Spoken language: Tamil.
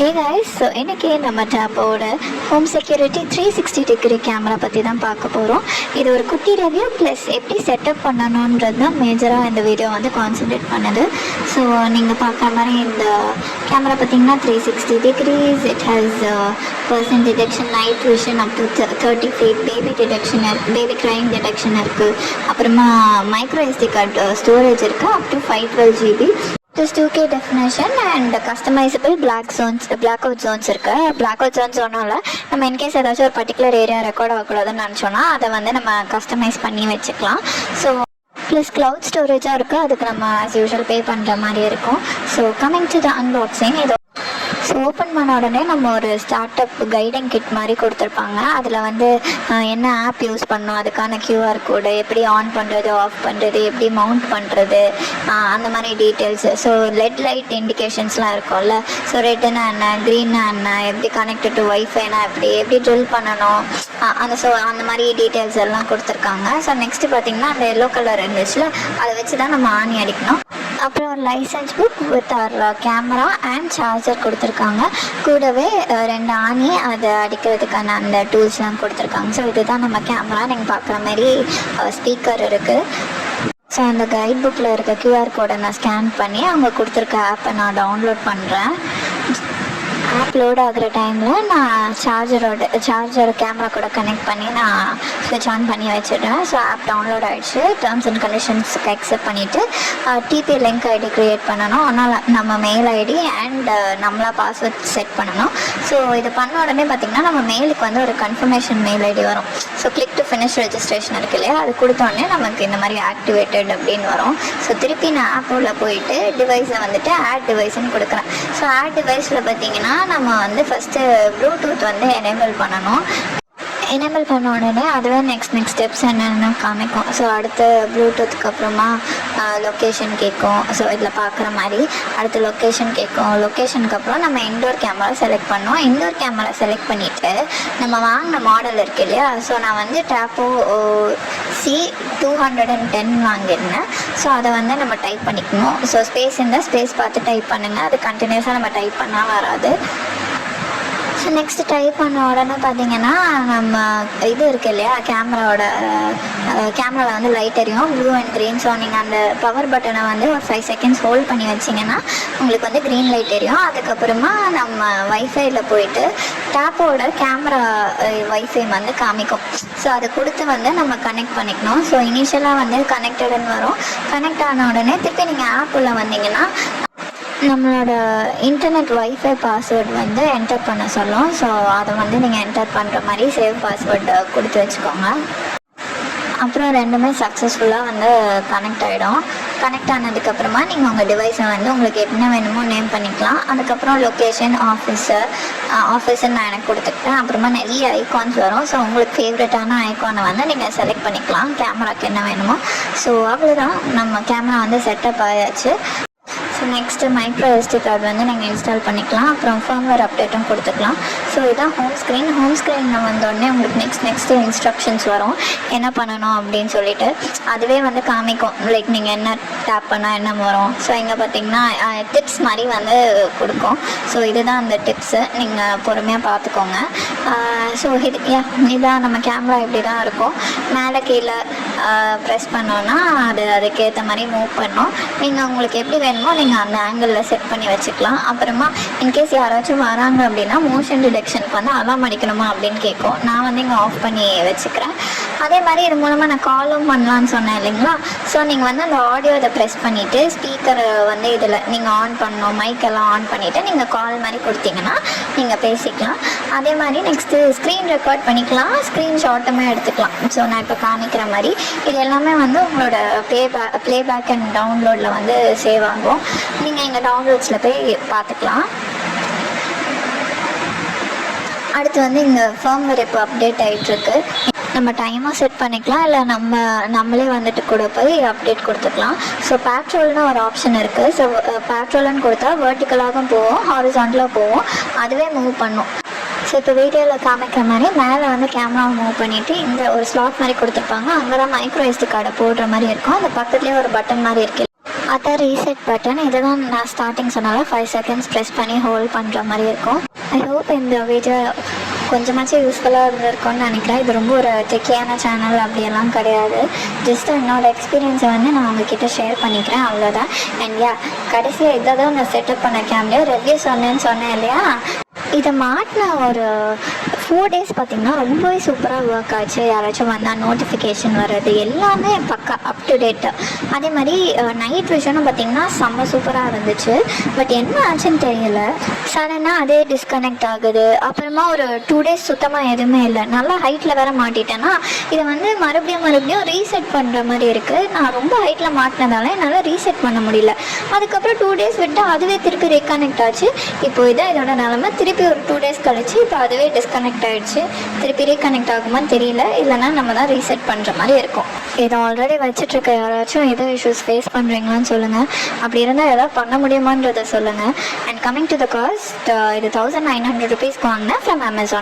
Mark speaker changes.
Speaker 1: ஹே கைஸ், ஸோ இன்றைக்கி நம்ம டேப்போட ஹோம் செக்யூரிட்டி 360 டிகிரி கேமரா பற்றி தான் பார்க்க போகிறோம். இது ஒரு குட்டி ரிவ்யூ ப்ளஸ் எப்படி செட்டப் பண்ணணுன்றது தான் மேஜராக இந்த வீடியோ வந்து கான்சன்ட்ரேட் பண்ணுது. ஸோ நீங்கள் பார்க்குற மாதிரி இந்த கேமரா பார்த்திங்கன்னா 360 degrees. It has person detection, night vision, up to 30 feet, baby detection இருக்குது, பேபி க்ரைம் டிடெக்ஷன் இருக்குது, அப்புறமா மைக்ரோ SD கார்டு ஸ்டோரேஜ் இருக்குது, up to 512 GB. This 2K definition and customizable black out zones இருக்கு. black out zones ஒன்றும் நம்ம இன்கேஸ் ஏதாச்சும் ஒரு பர்டிகுலர் ஏரியா ரெக்கார்ட் ஆகக்கூடாதுன்னு நினச்சோன்னா அதை வந்து நம்ம கஸ்டமைஸ் பண்ணி வச்சுக்கலாம். ஸோ ப்ளஸ் க்ளவுட் ஸ்டோரேஜாக இருக்குது, அதுக்கு நம்ம ஆஸ் யூஷுவல் பே பண்ணுற மாதிரி இருக்கும். So coming to the unboxing, இது ஸோ ஓப்பன் பண்ண உடனே நம்ம ஒரு ஸ்டார்ட் அப் கைடிங் கிட் மாதிரி கொடுத்துருப்பாங்க. அதில் வந்து என்ன ஆப் யூஸ் பண்ணணும், அதுக்கான QR கோடு, எப்படி ஆன் பண்ணுறது, ஆஃப் பண்ணுறது, எப்படி மவுண்ட் பண்ணுறது, அந்த மாதிரி டீட்டெயில்ஸ். ஸோ லெட் லைட் இண்டிகேஷன்ஸ்லாம் இருக்கும்ல, ஸோ ரெட்டுன்னா என்ன, க்ரீன்னா என்ன, எப்படி கனெக்டட் டு வைஃபைனா எப்படி ட்ரில் பண்ணணும், அந்த மாதிரி டீட்டெயில்ஸ் எல்லாம் கொடுத்துருக்காங்க. ஸோ நெக்ஸ்ட்டு பார்த்திங்கன்னா அந்த எல்லோ கலர் இருந்துச்சுல, அதை வச்சு தான் நம்ம ஆணி அடிக்கணும். அப்புறம் ஒரு licence book with camera and charger கொடுத்துருக்காங்க. கூடவே 2 ஆணி அதை அடிக்கிறதுக்கான அந்த டூல்ஸ்லாம் கொடுத்துருக்காங்க. ஸோ இதுதான் நம்ம கேமரா. நீங்கள் பார்க்குற மாதிரி ஸ்பீக்கர் இருக்குது. ஸோ அந்த கைட் புக்கில் இருக்க QR கோடை நான் ஸ்கேன் பண்ணி அவங்க கொடுத்துருக்க ஆப்பை நான் டவுன்லோட் பண்ணுறேன். ஆப் லோட் ஆகிற டைமில் நான் சார்ஜர் கேமரா கூட கனெக்ட் பண்ணி நான் ஸ்விட்ச் ஆன் பண்ணி வச்சிடுறேன். ஸோ ஆப் டவுன்லோட் ஆகிடுச்சு. டேர்ம்ஸ் அண்ட் கண்டிஷன்ஸுக்கு அக்செப்ட் பண்ணிவிட்டு TP லிங்க் ஐடி க்ரியேட் பண்ணணும். ஆனால் நம்ம மெயில் ஐடி அண்ட் நம்மளா பாஸ்வேர்ட் செட் பண்ணணும். ஸோ இது பண்ண உடனே பார்த்திங்கன்னா நம்ம மெயிலுக்கு வந்து ஒரு கன்ஃபர்மேஷன் மெயில் ஐடி வரும். So click to finish registration இருக்கு இல்லையா, அது கொடுத்தோடனே நமக்கு இந்த மாதிரி ஆக்டிவேட்டட் அப்படின்னு வரும். ஸோ திருப்பி நான் ஆப்போட போயிட்டு டிவைஸை வந்துட்டு ஆட் டிவைஸ்ன்னு கொடுக்குறேன். ஸோ ஆட் டிவைஸில் பார்த்திங்கன்னா நம்ம வந்து ஃபஸ்ட்டு ப்ளூடூத் வந்து எனேபிள் பண்ணணும். எனேபிள் பண்ண உடனே அதுவே நெக்ஸ்ட் ஸ்டெப்ஸ் என்னென்னு காமிக்கும். ஸோ அடுத்து ப்ளூடூத்துக்கு அப்புறமா லொக்கேஷன் கேட்கும். ஸோ இதில் பார்க்குற மாதிரி அடுத்து லொக்கேஷன் கேட்கும். லொக்கேஷனுக்கு அப்புறம் நம்ம இன்டோர் கேமரா செலக்ட் பண்ணோம். இன்டோர் கேமரா செலக்ட் பண்ணிவிட்டு நம்ம வாங்கின மாடல் இருக்குது இல்லையா, ஸோ நான் வந்து டேப்போ C210 வாங்கியிருந்தேன். ஸோ அதை வந்து நம்ம டைப் பண்ணிக்கணும். ஸோ ஸ்பேஸ் இருந்தால் ஸ்பேஸ் பார்த்து டைப் பண்ணுங்கள், அது கண்டினியூஸாக நம்ம டைப் பண்ணால் வராது. ஸோ நெக்ஸ்ட்டு டைப் பண்ண உடனே பார்த்திங்கன்னா நம்ம இது இருக்குது இல்லையா, கேமராவில் வந்து லைட் எரியும், ப்ளூ அண்ட் க்ரீன். ஸோ நீங்கள் அந்த பவர் பட்டனை வந்து ஒரு 5 seconds ஹோல்ட் பண்ணி வச்சிங்கன்னா உங்களுக்கு வந்து க்ரீன் லைட் எரியும். அதுக்கப்புறமா நம்ம வைஃபைல போயிட்டு டேப்போட கேமரா வைஃபை வந்து காமிக்கும். ஸோ அதை கொடுத்து வந்து நம்ம கனெக்ட் பண்ணிக்கணும். ஸோ இனிஷியலாக வந்து கனெக்டடுன்னு வரும். கனெக்ட் ஆன உடனே திருப்பி நீங்கள் ஆப்புள்ள வந்தீங்கன்னா நம்மளோட இன்டர்நெட் வைஃபை பாஸ்வேர்டு வந்து என்டர் பண்ண சொல்லும். ஸோ அதை வந்து நீங்கள் என்டர் பண்ணுற மாதிரி சேவ் பாஸ்வேர்டு கொடுத்து வச்சுக்கோங்க. அப்புறம் ரெண்டுமே சக்ஸஸ்ஃபுல்லாக வந்து கனெக்ட் ஆகிடும். கனெக்ட் ஆனதுக்கப்புறமா நீங்கள் உங்கள் டிவைஸை வந்து உங்களுக்கு என்ன வேணுமோ நேம் பண்ணிக்கலாம். அதுக்கப்புறம் லொக்கேஷன், ஆஃபீஸுன்னு நான் எனக்கு கொடுத்துக்கிட்டேன். அப்புறமா நிறைய ஐகான்ஸ் வரும். ஸோ உங்களுக்கு ஃபேவரட்டான ஐகானை வந்து நீங்கள் செலக்ட் பண்ணிக்கலாம் கேமராக்கு என்ன வேணுமோ. ஸோ அவ்வளோதான், நம்ம கேமரா வந்து செட்டப் ஆயாச்சு. So next micro SD card வந்து நீங்கள் இன்ஸ்டால் பண்ணிக்கலாம். அப்புறம் ஃபர்ம்வேர் அப்டேட்டும் கொடுத்துக்கலாம். ஸோ இதுதான் ஹோம் ஸ்க்ரீனில் வந்தோடனே உங்களுக்கு நெக்ஸ்ட்டு இன்ஸ்ட்ரக்ஷன்ஸ் வரும் என்ன பண்ணணும் அப்படின்னு சொல்லிட்டு. அதுவே வந்து காமிக்கும் லைக் நீங்கள் என்ன டேப் பண்ணால் என்ன வரும். ஸோ இங்கே பார்த்தீங்கன்னா டிப்ஸ் மாதிரி வந்து கொடுக்கும். ஸோ இதுதான் அந்த டிப்ஸு, நீங்கள் பொறுமையாக பார்த்துக்கோங்க. ஸோ இதுதான் நம்ம கேமரா இப்படி தான் இருக்கும். மேலே கீழே ப்ரெஸ் பண்ணோன்னா அதுக்கேற்ற மாதிரி மூவ் பண்ணோம். நீங்கள் உங்களுக்கு எப்படி வேணுமோ நீங்கள் அந்த ஆங்கிளில் செட் பண்ணி வச்சுக்கலாம். அப்புறமா இன்கேஸ் யாராச்சும் வராங்க அப்படின்னா மோஷன் டிடெக்ஷனுக்கு வந்து அலாம் அடிக்கணுமா அப்படின்னு கேட்கும். நான் வந்து இங்கே ஆஃப் பண்ணி வச்சுக்கிறேன். அதே மாதிரி இது மூலமாக நான் காலும் பண்ணலான்னு சொன்னேன் இல்லைங்களா. ஸோ நீங்கள் வந்து அந்த ஆடியோ இதை ப்ரெஸ் பண்ணிவிட்டு ஸ்பீக்கரை வந்து இதில் நீங்கள் ஆன் பண்ணணும், மைக்கெல்லாம் ஆன் பண்ணிவிட்டு நீங்கள் கால் மாதிரி கொடுத்தீங்கன்னா நீங்கள் பேசிக்கலாம். அதே மாதிரி நெக்ஸ்ட்டு ஸ்க்ரீன் ரெக்கார்ட் பண்ணிக்கலாம், ஸ்க்ரீன்ஷாட்டுமே எடுத்துக்கலாம். ஸோ நான் இப்போ காமிக்கிற மாதிரி இது எல்லாமே வந்து உங்களோட ப்ளேபேக் அண்ட் டவுன்லோடில் வந்து சேவ் ஆகும். நீங்கள் எங்கள் டவுன்லோட்ஸில் போய் பார்த்துக்கலாம். அடுத்து வந்து இங்கே ஃபர்ம்வேர் இப்போ அப்டேட் ஆகிட்டுருக்கு. நம்ம டைமாக செட் பண்ணிக்கலாம், இல்லை நம்மளே வந்துட்டு கூட போய் அப்டேட் கொடுத்துக்கலாம். ஸோ பேட்ரோல்னு ஒரு ஆப்ஷன் இருக்குது. ஸோ பேட்ரோல்னு கொடுத்தா வெர்டிக்கலாகவும் போவோம், ஹாரிசான்டலாக போவோம், அதுவே மூவ் பண்ணும். ஸோ இப்போ வீடியோவில் காமிக்கிற மாதிரி மேலே வந்து கேமராவை மூவ் பண்ணிவிட்டு இந்த ஒரு ஸ்லாட் மாதிரி கொடுத்துருப்பாங்க. அங்கே தான் மைக்ரோ SD கார்டை போடுற மாதிரி இருக்கும். அந்த பக்கத்துலேயே ஒரு பட்டன் மாதிரி இருக்குது, அதான் ரீசெட் பட்டன். இதுதான் நான் ஸ்டார்டிங் சொன்னால 5 செகண்ட்ஸ் ப்ரெஸ் பண்ணி ஹோல்ட் பண்ணுற மாதிரி இருக்கும். ஐ ஹோப் இந்த வீடியோ கொஞ்சமாச்சும் யூஸ்ஃபுல்லாக இருந்திருக்கும்னு நினைக்கிறேன். இது ரொம்ப ஒரு டெக்கியான சேனல் அப்படியெல்லாம் கிடையாது. ஜஸ்ட் என்னோடய எக்ஸ்பீரியன்ஸை வந்து நான் உங்ககிட்ட ஷேர் பண்ணிக்கிறேன், அவ்வளோதான். அண்ட் கடைசியாக இதை தான் நான் செட்டப் பண்ண கேமரா ரிவ்யூ சொன்னேன் இல்லையா, இதை மாட்டின ஒரு 4 days பார்த்திங்கன்னா ரொம்பவே சூப்பராக ஒர்க் ஆச்சு. யாராச்சும் வந்தால் நோட்டிஃபிகேஷன் வர்றது எல்லாமே பக்கா அப் டு டேட்டு. அதே மாதிரி நைட் விஷனும் பார்த்திங்கன்னா செம்ம சூப்பராக இருந்துச்சு. பட் என்ன ஆச்சுன்னு தெரியல, சடனாக அதே டிஸ்கனெக்ட் ஆகுது. அப்புறமா ஒரு 2 days சுத்தமாக எதுவுமே இல்லை. நல்லா ஹைட்டில் வேறு மாட்டிட்டேன்னா இதை வந்து மறுபடியும் ரீசெட் பண்ணுற மாதிரி இருக்குது. நான் ரொம்ப ஹைட்டில் மாட்டினதால என்னால் ரீசெட் பண்ண முடியல. அதுக்கப்புறம் 2 days விட்டு அதுவே திருப்பி ரீகனெக்ட் ஆச்சு. இப்போ இதான் இதோட நிலமை. திருப்பி ஒரு 2 days கழிச்சு இப்போ அதுவே டிஸ்கனெக்ட் ஆகிடுச்சு. திருப்பி ரீகனெக்ட் ஆகுமான்னு தெரியல. இல்லைனா நம்ம தான் ரீசெட் பண்ணுற மாதிரி இருக்கும். இதை ஆல்ரெடி வச்சிட்ருக்க யாராச்சும் எதோ இஷ்யூஸ் ஃபேஸ் பண்ணுறீங்களான்னு சொல்லுங்கள். அப்படி இருந்தால் எதாவது பண்ண முடியுமான்றதை சொல்லுங்கள். And coming to the cost, இது 1900 rupees வாங்கினேன் ஃப்ரம் Amazon.